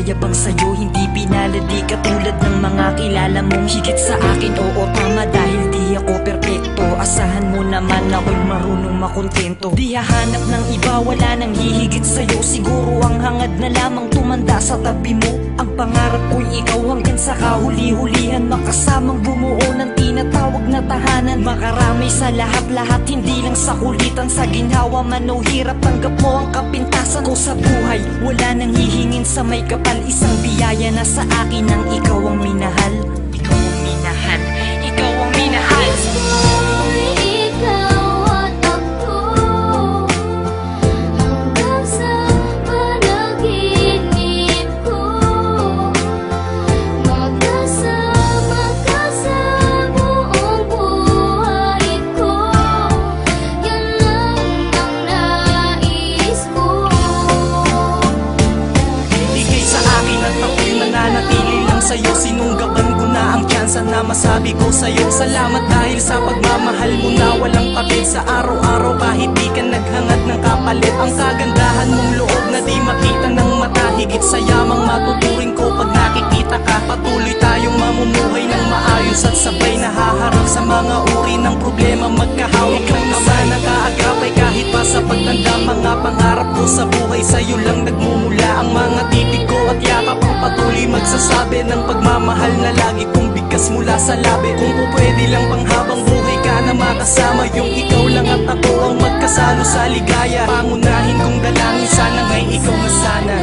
nagyayabang sa'yo, hindi pinaladi katulad ng mga kilala mong higit sa akin. Oo, tama, dahil di ako perpekto. Asahan mo naman ako'y marunong makontento. Di hahanap ng iba, wala nang hihigit sa'yo. Siguro ang hangad na lamang tumanda sa tabi mo. Ang pangarap ko'y ikaw hanggang sa kahuli-hulihan, makasamang bumuo ng tinatawag na tahanan. Makarami sa lahat-lahat, hindi lang sa kulitan. Sa ginhawa man o hirap, tanggap mo ang kapintasan ko sa buhay. Wala nang hihingin sa may kapal, isang biyaya na sa akin ang ikaw ang minahal. Ikaw ang minahal, ikaw ang minahal. Sa'yo, sinunggaban ko na ang tsansa na masabi ko sa'yo. Salamat dahil sa pagmamahal mo na walang kapit. Sa araw-araw kahit di ka naghangad ng kapalit. Ang kagandahan mong loob na di makita ng mata, higit sa yamang matuturing ko pag nakikita ka. Patuloy tayong mamumuhay ng maayos at sabay nahaharap sa mga uri ng problema. Magkahawak ng ama na kaagapay kahit pa sa pagtanda. Mga pangarap ko sa buhay, sa'yo lang nagmumula. Ang mga titig ko at yakap ang patuloy magsasabi ng pagmamahal na lagi kong bigkas mula sa labi. Kung pwede lang pang habang buhay ka na makasama, yung ikaw lang at ako ang magkasalo sa ligaya. Pangunahin kong dalangin, sana nga'y ikaw na sana.